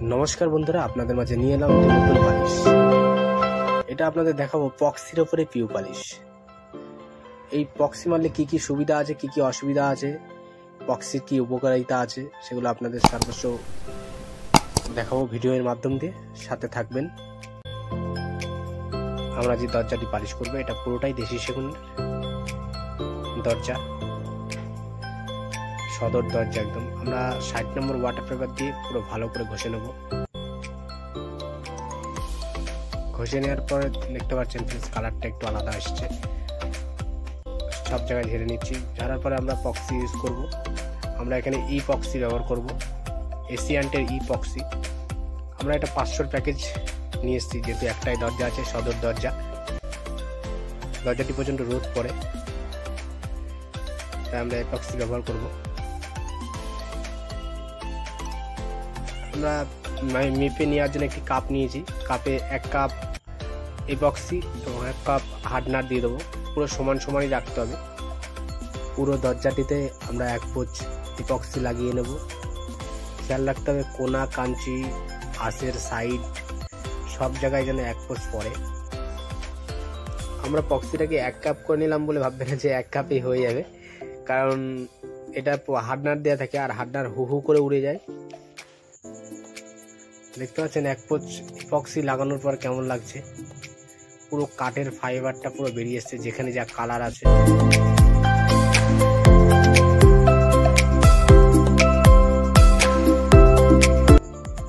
নমস্কার বন্ধুরা, আপনাদের মাঝে নিয়ে এলাম নতুন পালিশ। এটা আপনাদের দেখাবো পক্সির ওপরে পিউ পালিশ। এই পক্সি মারলে কি কি সুবিধা আছে, কি কি অসুবিধা আছে, পক্সির কি উপকারিতা আছে, সেগুলো আপনাদের সর্বস্ব দেখাবো ভিডিওর মাধ্যম দিয়ে। সাথে থাকবেন। আমরা যে দরজাটি পালিশ করবো এটা পুরোটাই দেশি সেগুন দরজা, সদর দরজা একদম। আমরা 60 নম্বর ওয়াটার পেপার দিয়ে পুরো ভালো করে ঘষে নেব। ঘষে নেওয়ার পরে দেখতে পাচ্ছেন কালারটা একটু আলাদা আসছে। সব জায়গায় ঝেড়ে নিচ্ছি। ঝাড়ার পরে আমরা পক্সি ইউজ করব। আমরা এখানে ই পক্সি ব্যবহার করব, এশিয়ান্টের ই পক্সি। আমরা এটা 500 প্যাকেজ নিয়ে এসেছি, যেহেতু একটাই দরজা আছে, সদর দরজা। দরজাটি পর্যন্ত রোদ পড়ে, তাই আমরা এই পক্সি ব্যবহার করব। আমরা মেপে নেওয়ার জন্য একটি কাপ নিয়েছি। কাপে 1 কাপ ইপক্সি এবং 1 কাপ হার্ডনার দিয়ে দেবো। পুরো সমান সমানই রাখতে হবে। পুরো দরজাটিতে আমরা 1 পোচ ইপক্সি লাগিয়ে নেব। খেয়াল রাখতে হবে কোনা কাঞ্চি আঁশের সাইড সব জায়গায় যেন 1 পোচ পড়ে। আমরা পক্সিটাকে 1 কাপ করে নিলাম বলে ভাববেন না যে 1 কাপই হয়ে যাবে, কারণ এটা হার্ডনার দেওয়া থাকে আর হার্ডনার হু হু করে উড়ে যায়। দেখতে পাচ্ছেন 1 পোচ ইপক্সি লাগানোর পর কেমন লাগছে। পুরো কাঠের ফাইবারটা পুরো বেরিয়ে এসছে, যেখানে যা কালার আছে।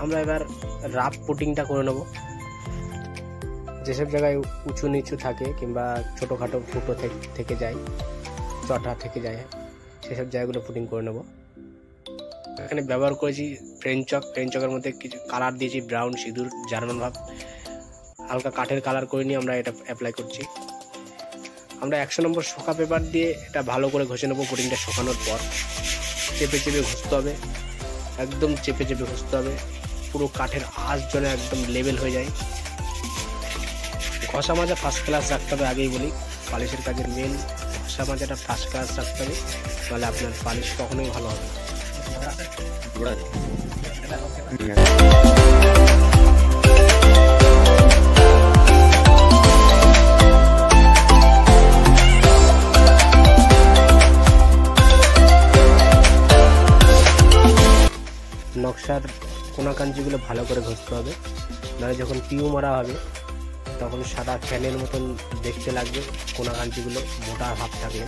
আমরা এবার রাফ পুটিংটা করে নেব। যেসব জায়গায় উঁচু নিচু থাকে কিংবা ছোটোখাটো ফুটো থেকে যায়, চটা থেকে যায়, সেসব জায়গাগুলো পুটিং করে নেব। এখানে ব্যবহার করেছি ফ্রেঞ্চ চক। ফ্রেঞ্চ চকের মধ্যে কিছু কালার দিয়েছি, ব্রাউন, সিঁদুর, জার্মান ভাব, হালকা কাঠের কালার করে নিয়ে আমরা এটা অ্যাপ্লাই করছি। আমরা 100 নম্বর শোকা পেপার দিয়ে এটা ভালো করে ঘষে নেবো। পুটিংটা শুকানোর পর চেপে চেপে ঘষতে হবে, একদম চেপে চেপে ঘষতে হবে। পুরো কাঠের আঁশ যেন একদম লেভেল হয়ে যায়। ঘষা মাজা ফার্স্ট ক্লাস রাখতে হবে। আগেই বলি, পালিশের কাজের মেন ঘষা মাজাটা ফার্স্ট ক্লাস রাখতে হবে, তাহলে আপনার পালিশ কখনোই ভালো হবে। নকশার কোনাকাঞ্চিগুলো ভালো করে ঘষতে হবে, নাহলে যখন পিউ মারা হবে তখন সাদা ফ্যানের মতন দেখতে লাগবে। কোনাকাঞ্চিগুলো মোটা ভাব থাকলে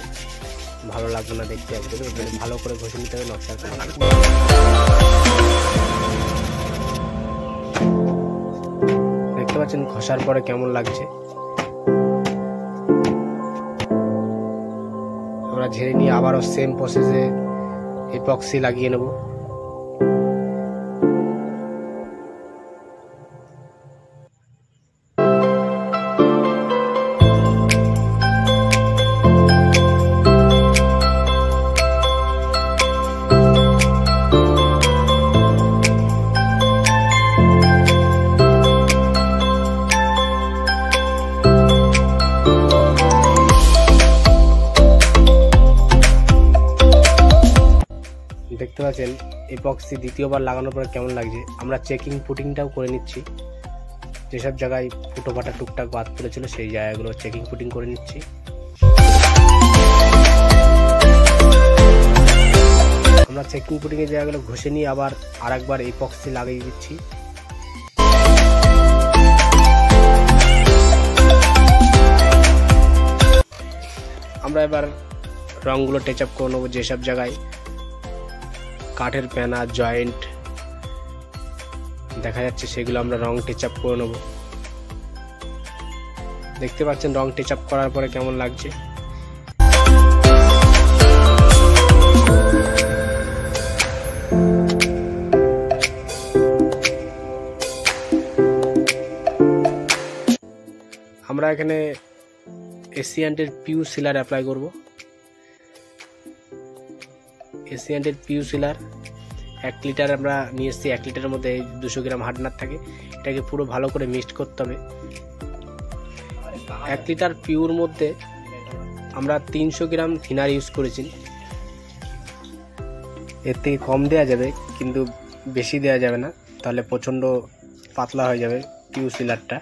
ভালো লাগবে না দেখতে। একদম ভালো করে ঘষে নিতে হবে নকশার কোনা। দেখতে পাচ্ছেন ঘষার পরে কেমন লাগছে। আমরা ঝেড়ে নিয়ে আবারও সেম প্রসেসে ইপক্সি লাগিয়ে নেব। দেখতে পাচ্ছেন ইপক্সি দ্বিতীয়বার লাগানোর পরে কেমন লাগছে। আমরা চেকিং পুটিংটাও করে নিচ্ছি। যেসব জায়গায় ফুটো ফাটা টুকটাক বাদ পড়েছিল সেই জায়গাগুলো চেকিং পুটিং করে নিচ্ছি। আমরা চেকিং পুটিং এর জায়গাগুলো ঘষে নিয়ে আবার আরেকবার ইপক্সি লাগিয়ে দিচ্ছি। আমরা এবার রঙগুলো টাচ আপ করে নেবো। যেসব জায়গায় কাঠের প্যানা জয়েন্ট দেখা যাচ্ছে সেগুলো আমরা রং টাচ আপ করে নেব। দেখতে পাচ্ছেন রং টাচ আপ করার পরে কেমন লাগছে। আমরা এখানে এশিয়ান্টের পিউ সিলার অ্যাপ্লাই করব। এশিয়ান্টের পিউ সিলার 1 লিটার আমরা নিয়ে এসেছি। 1 লিটারের মধ্যে 200 গ্রাম হার্ডনার থাকে। এটাকে পুরো ভালো করে মিক্সড করতে হবে। 1 লিটার পিউর মধ্যে আমরা 300 গ্রাম থিনার ইউজ করেছি। এর থেকে কম দেওয়া যাবে, কিন্তু বেশি দেওয়া যাবে না। তাহলে প্রচণ্ড পাতলা হয়ে যাবে পিউ সিলারটা।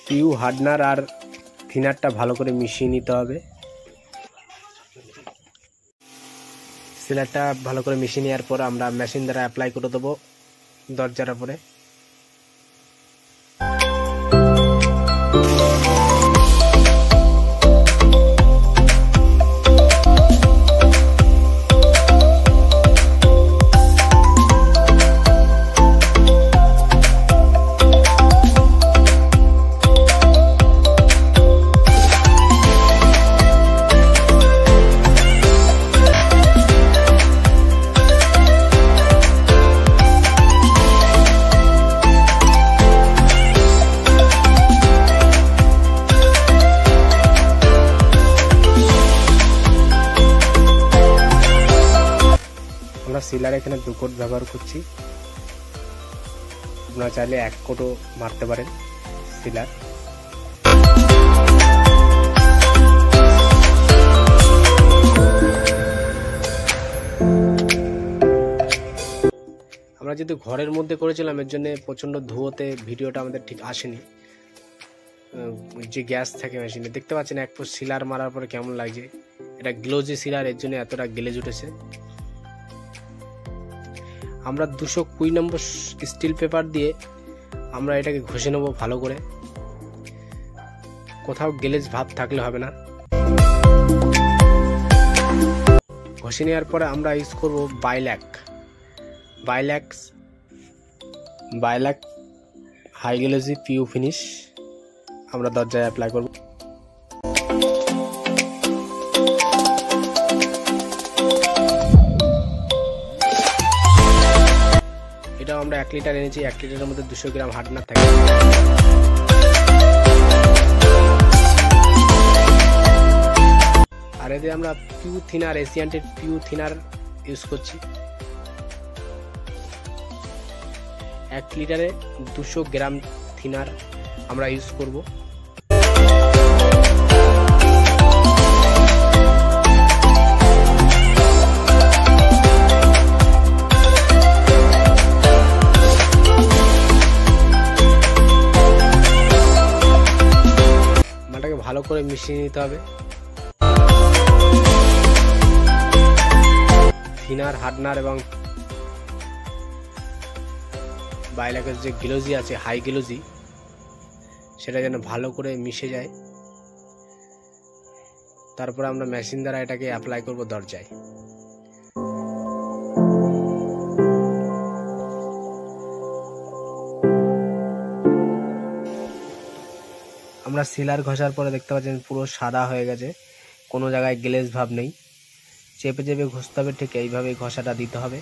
পিউ হার্ডনার আর থিনারটা ভালো করে মিশিয়ে নিতে হবে। সিলারটা ভালো করে মিশিয়ে নেওয়ার পর আমরা মেশিন দ্বারা অ্যাপ্লাই করে দেবো দরজার উপরে। আমরা সিলার এখানে 2 কোট ব্যবহার করছি, আপনারা চাইলে 1 কোটও মারতে পারেন সিলার। আমরা যেহেতু ঘরের মধ্যে করেছিলাম এর জন্য প্রচণ্ড ধুয়োতে ভিডিওটা আমাদের ঠিক আসেনি। যে গ্যাস থাকে মেশিনে দেখতে পাচ্ছেন এক ফুট সিলার মারার পরে কেমন লাগছে, এটা গ্লোজি সিলার, এর জন্য এতটা গ্লেজ উঠেছে। আমরা 220 নম্বর স্টিল পেপার দিয়ে আমরা এটাকে ঘষে নেব ভালো করে, কোথাও গ্লেজ ভাব থাকলে হবে না। ঘষে নেওয়ার পরে আমরা ইউজ করব বাইল্যাক হাই গ্লেজি পিউ ফিনিশ আমরা দরজায় অ্যাপ্লাই করব। এটাও আমরা 1 লিটার এনেছি, 1 লিটারের মধ্যে 200 গ্রাম হার্ডনার থাকে। আর এতে আমরা পিউ থিনার, এশিয়ান্টের পিউ থিনার ইউজ করছি। 1 লিটারে 200 গ্রাম থিনার আমরা ইউজ করব। মালটাকে ভালো করে মিশিয়ে নিতে হবে। থিনার, হার্ডনার এবং বাইল্যাকের যে গ্লোজি আছে হাই গ্লোজি, সেটা যেন ভালো করে মিশে যায়। তারপর আমরা মেশিন দ্বারা এটাকে অ্যাপ্লাই করব দরজায়। আমরা সিলার ঘষার পরে দেখতে পাচ্ছেন পুরো সাদা হয়ে গেছে, কোনো জায়গায় গ্লেজ ভাব নেই। চেপে চেপে ঘষতে হবে, ঠিক এইভাবে ঘষাটা দিতে হবে।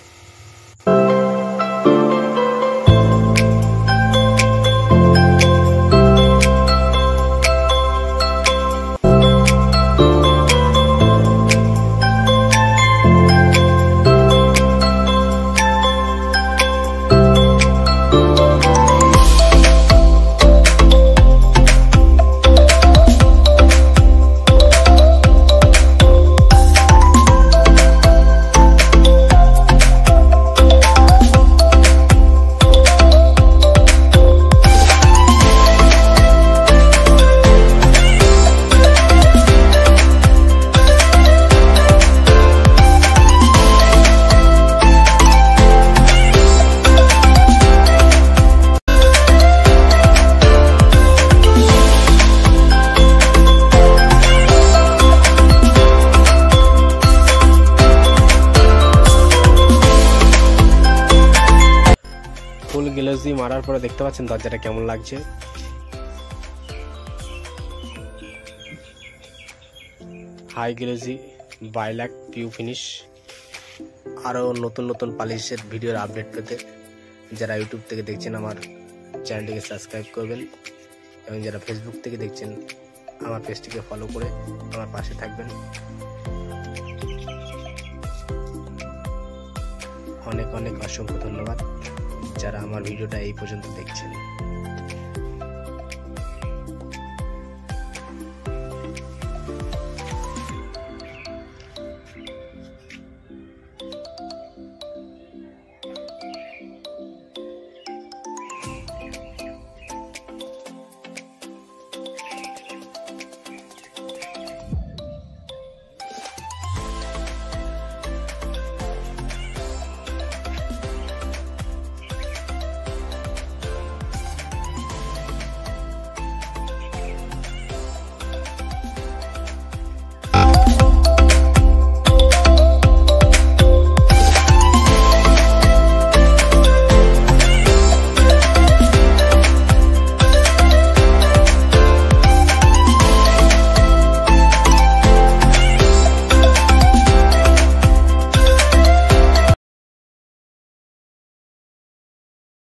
ফুল গ্লেজি মারার পরে দেখতে পাচ্ছেন দরজাটা কেমন লাগছে। হাই গ্লেজি বাইল্যাক পিউ ফিনিশ। আরও নতুন নতুন পালিশের ভিডিওর আপডেট পেতে যারা ইউটিউব থেকে দেখছেন আমার চ্যানেলটিকে সাবস্ক্রাইব করবেন, এবং যারা ফেসবুক থেকে দেখছেন আমার পেজটিকে ফলো করে আমার পাশে থাকবেন। অনেক অনেক অসংখ্য ধন্যবাদ যারা আমার ভিডিওটা এই পর্যন্ত দেখছেন।